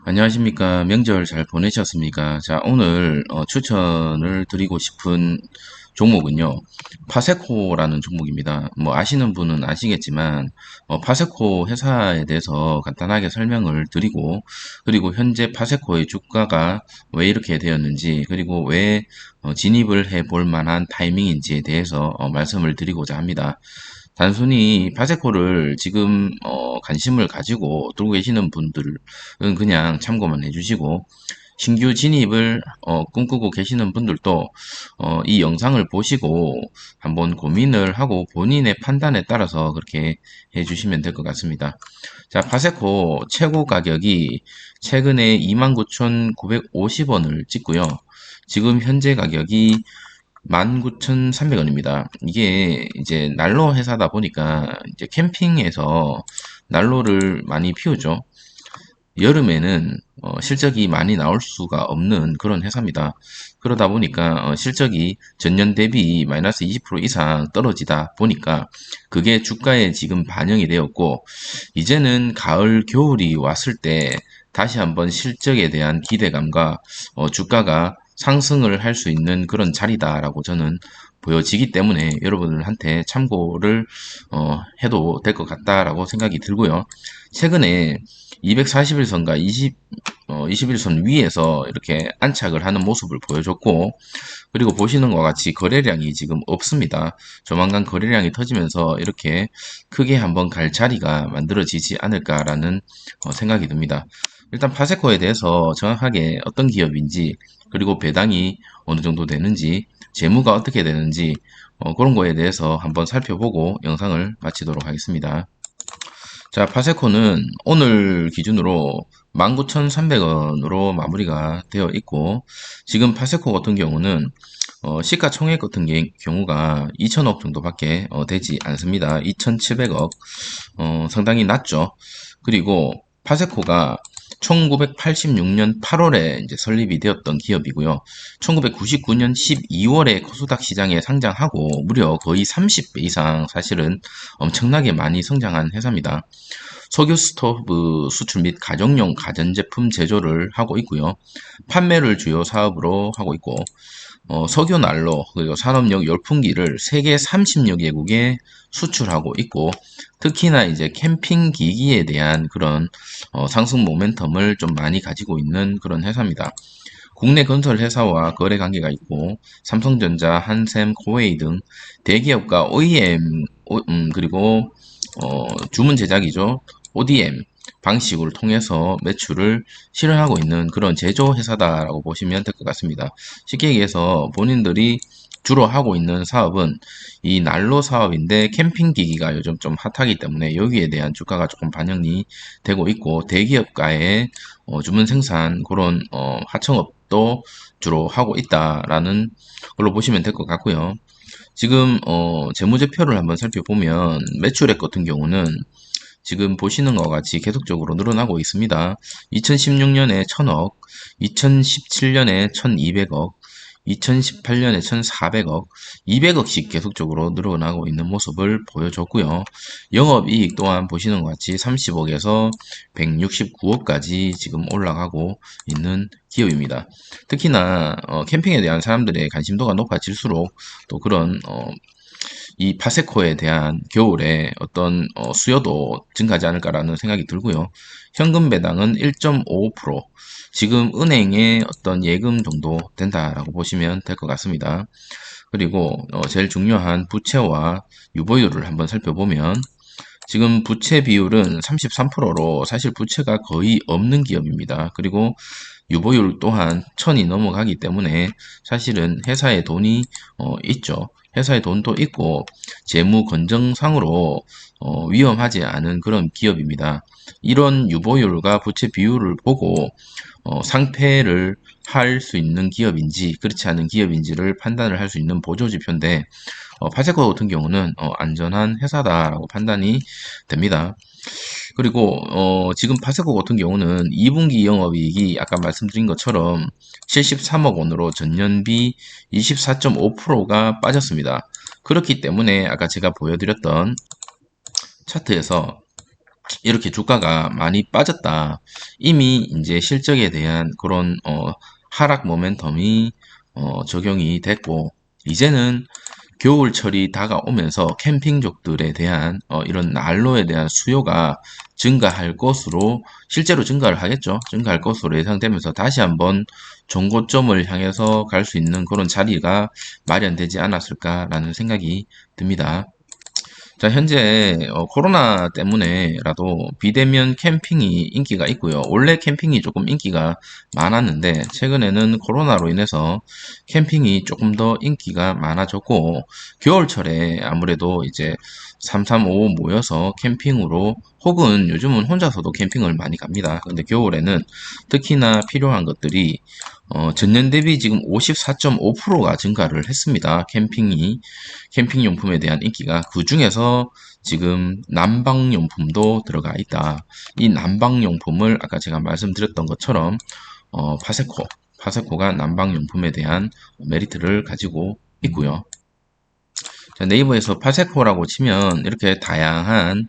안녕하십니까. 명절 잘 보내셨습니까? 자, 오늘 추천을 드리고 싶은 종목은요. 파세코라는 종목입니다. 뭐 아시는 분은 아시겠지만 파세코 회사에 대해서 간단하게 설명을 드리고, 그리고 현재 파세코의 주가가 왜 이렇게 되었는지, 그리고 왜 진입을 해 볼 만한 타이밍인지에 대해서 말씀을 드리고자 합니다. 단순히 파세코를 지금 관심을 가지고 들고 계시는 분들은 그냥 참고만 해주시고, 신규 진입을 꿈꾸고 계시는 분들도 이 영상을 보시고 한번 고민을 하고 본인의 판단에 따라서 그렇게 해주시면 될 것 같습니다. 자, 파세코 최고 가격이 최근에 29,950원을 찍고요. 지금 현재 가격이 19,300원입니다. 이게 이제 난로 회사다 보니까 이제 캠핑에서 난로를 많이 피우죠. 여름에는 실적이 많이 나올 수가 없는 그런 회사입니다. 그러다 보니까 실적이 전년 대비 마이너스 20% 이상 떨어지다 보니까 그게 주가에 지금 반영이 되었고, 이제는 가을, 겨울이 왔을 때 다시 한번 실적에 대한 기대감과 주가가 상승을 할 수 있는 그런 자리다라고 저는 보여지기 때문에 여러분들한테 참고를 해도 될 것 같다라고 생각이 들고요. 최근에 241선과 21선 위에서 이렇게 안착을 하는 모습을 보여줬고, 그리고 보시는 것과 같이 거래량이 지금 없습니다. 조만간 거래량이 터지면서 이렇게 크게 한번 갈 자리가 만들어지지 않을까라는 생각이 듭니다. 일단 파세코에 대해서 정확하게 어떤 기업인지, 그리고 배당이 어느 정도 되는지, 재무가 어떻게 되는지, 그런 거에 대해서 한번 살펴보고 영상을 마치도록 하겠습니다. 자, 파세코는 오늘 기준으로 19,300원으로 마무리가 되어 있고, 지금 파세코 같은 경우는 시가총액 같은 경우가 2천억 정도밖에 되지 않습니다. 2,700억. 상당히 낮죠. 그리고 파세코가 1986년 8월에 이제 설립이 되었던 기업이고요. 1999년 12월에 코스닥 시장에 상장하고 무려 거의 30배 이상 사실은 엄청나게 많이 성장한 회사입니다. 석유 스토브 수출 및 가정용 가전제품 제조를 하고 있고요. 판매를 주요 사업으로 하고 있고, 석유 난로 그리고 산업용 열풍기를 세계 30여 개국에 수출하고 있고, 특히나 이제 캠핑 기기에 대한 그런 상승 모멘텀을 좀 많이 가지고 있는 그런 회사입니다. 국내 건설 회사와 거래 관계가 있고, 삼성전자, 한샘, 코웨이 등 대기업과 OEM 그리고 주문 제작이죠. ODM 방식을 통해서 매출을 실현하고 있는 그런 제조 회사다라고 보시면 될 것 같습니다. 쉽게 얘기해서 본인들이 주로 하고 있는 사업은 이 난로 사업인데, 캠핑 기기가 요즘 좀 핫하기 때문에 여기에 대한 주가가 조금 반영이 되고 있고, 대기업가의 주문 생산 그런 하청업도 주로 하고 있다라는 걸로 보시면 될 것 같고요. 지금 재무제표를 한번 살펴보면 매출액 같은 경우는 지금 보시는 것과 같이 계속적으로 늘어나고 있습니다. 2016년에 1000억, 2017년에 1200억, 2018년에 1400억, 200억씩 계속적으로 늘어나고 있는 모습을 보여줬고요. 영업이익 또한 보시는 것 같이 30억에서 169억까지 지금 올라가고 있는 기업입니다. 특히나 캠핑에 대한 사람들의 관심도가 높아질수록 또 그런 이 파세코에 대한 겨울에 어떤 수요도 증가하지 않을까라는 생각이 들고요. 현금 배당은 1.55%, 지금 은행의 어떤 예금 정도 된다라고 보시면 될 것 같습니다. 그리고 제일 중요한 부채와 유보율을 한번 살펴보면, 지금 부채 비율은 33%로 사실 부채가 거의 없는 기업입니다. 그리고 유보율 또한 1000이 넘어가기 때문에 사실은 회사에 돈이 있죠. 회사에 돈도 있고 재무 건정상으로 위험하지 않은 그런 기업입니다. 이런 유보율과 부채 비율을 보고 상폐를 할 수 있는 기업인지 그렇지 않은 기업인지를 판단을 할 수 있는 보조지표인데, 파세코 같은 경우는 안전한 회사다라고 판단이 됩니다. 그리고 지금 파세코 같은 경우는 2분기 영업이익이 아까 말씀드린 것처럼 73억 원으로 전년비 24.5%가 빠졌습니다. 그렇기 때문에 아까 제가 보여드렸던 차트에서 이렇게 주가가 많이 빠졌다. 이미 이제 실적에 대한 그런 하락 모멘텀이 적용이 됐고, 이제는 겨울철이 다가오면서 캠핑족들에 대한 이런 난로에 대한 수요가 증가할 것으로, 실제로 증가를 하겠죠. 증가할 것으로 예상되면서 다시 한번 정고점을 향해서 갈 수 있는 그런 자리가 마련되지 않았을까라는 생각이 듭니다. 자, 현재 코로나 때문에라도 비대면 캠핑이 인기가 있고요. 원래 캠핑이 조금 인기가 많았는데 최근에는 코로나로 인해서 캠핑이 조금 더 인기가 많아졌고, 겨울철에 아무래도 이제 335 모여서 캠핑으로, 혹은 요즘은 혼자서도 캠핑을 많이 갑니다. 근데 겨울에는 특히나 필요한 것들이 전년 대비 지금 54.5%가 증가를 했습니다. 캠핑용품에 대한 인기가. 그 중에서 지금 난방용품도 들어가 있다. 이 난방용품을 아까 제가 말씀드렸던 것처럼 파세코가 난방용품에 대한 메리트를 가지고 있고요. 자, 네이버에서 파세코라고 치면 이렇게 다양한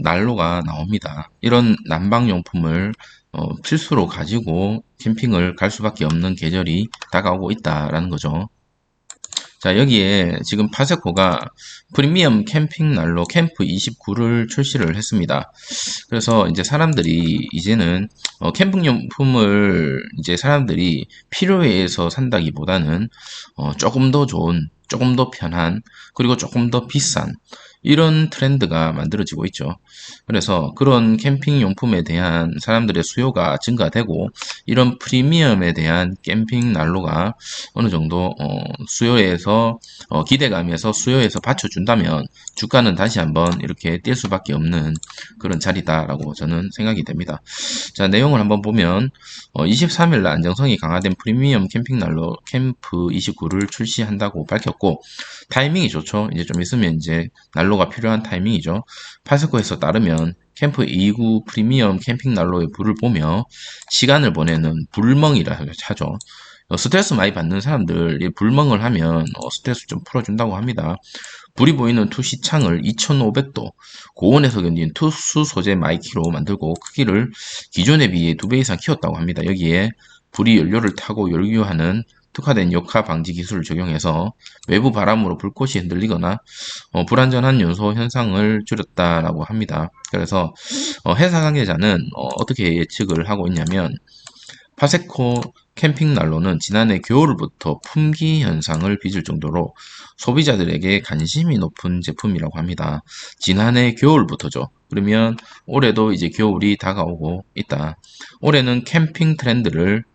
난로가 나옵니다. 이런 난방용품을 필수로 가지고 캠핑을 갈 수밖에 없는 계절이 다가오고 있다라는 거죠. 자, 여기에 지금 파세코가 프리미엄 캠핑 난로 캠프 29를 출시를 했습니다. 그래서 이제 사람들이 이제는 캠핑용품을 이제 사람들이 필요에 의해서 산다기보다는 조금 더 좋은, 조금 더 편한, 그리고 조금 더 비싼 이런 트렌드가 만들어지고 있죠. 그래서 그런 캠핑용품에 대한 사람들의 수요가 증가되고, 이런 프리미엄에 대한 캠핑 난로가 어느 정도 수요에서 기대감에서 수요에서 받쳐준다면 주가는 다시 한번 이렇게 뛸 수밖에 없는 그런 자리다라고 저는 생각이 됩니다. 자, 내용을 한번 보면 23일 날 안정성이 강화된 프리미엄 캠핑 난로 캠프 29를 출시한다고 밝혔고, 타이밍이 좋죠. 이제 좀 있으면 이제 난로가 필요한 타이밍이죠. 파스코에서 따르면 캠프 29 프리미엄 캠핑 난로의 불을 보며 시간을 보내는 불멍이라 하죠. 스트레스 많이 받는 사람들, 이 불멍을 하면 스트레스 좀 풀어준다고 합니다. 불이 보이는 투시창을 2500도 고온에서 견딘 투수 소재 마이키로 만들고 크기를 기존에 비해 2배 이상 키웠다고 합니다. 여기에 불이 연료를 타고 열유하는 특화된 역화 방지 기술을 적용해서 외부 바람으로 불꽃이 흔들리거나 불안전한 연소 현상을 줄였다라고 합니다. 그래서 회사 관계자는 어떻게 예측을 하고 있냐면, 파세코 캠핑 난로는 지난해 겨울부터 품귀 현상을 빚을 정도로 소비자들에게 관심이 높은 제품이라고 합니다. 지난해 겨울부터죠. 그러면 올해도 이제 겨울이 다가오고 있다. 올해는 캠핑 트렌드를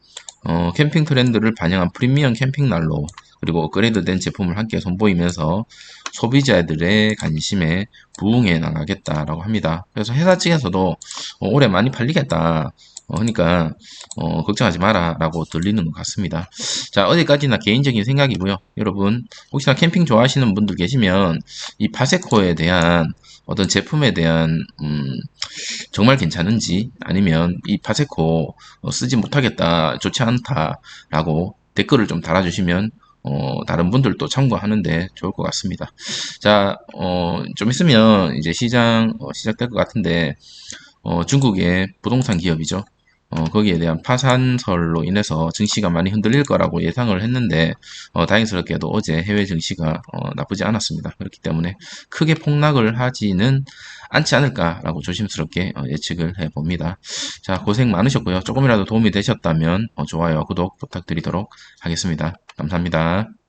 반영한 프리미엄 캠핑 난로, 그리고 업그레이드된 제품을 함께 선보이면서 소비자들의 관심에 부응해 나가겠다라고 합니다. 그래서 회사 측에서도 올해 많이 팔리겠다. 그러니까 걱정하지 마라 라고 들리는 것 같습니다. 자, 어디까지나 개인적인 생각이고요. 여러분 혹시나 캠핑 좋아하시는 분들 계시면 이 파세코에 대한 어떤 제품에 대한 정말 괜찮은지, 아니면 이 파세코 쓰지 못하겠다, 좋지 않다 라고 댓글을 좀 달아주시면 다른 분들도 참고하는데 좋을 것 같습니다. 자, 좀 있으면 이제 시작될 것 같은데, 중국의 부동산 기업이죠. 거기에 대한 파산설로 인해서 증시가 많이 흔들릴 거라고 예상을 했는데, 다행스럽게도 어제 해외 증시가 나쁘지 않았습니다. 그렇기 때문에 크게 폭락을 하지는 않지 않을까라고 조심스럽게 예측을 해봅니다. 자, 고생 많으셨고요. 조금이라도 도움이 되셨다면 좋아요, 구독 부탁드리도록 하겠습니다. 감사합니다.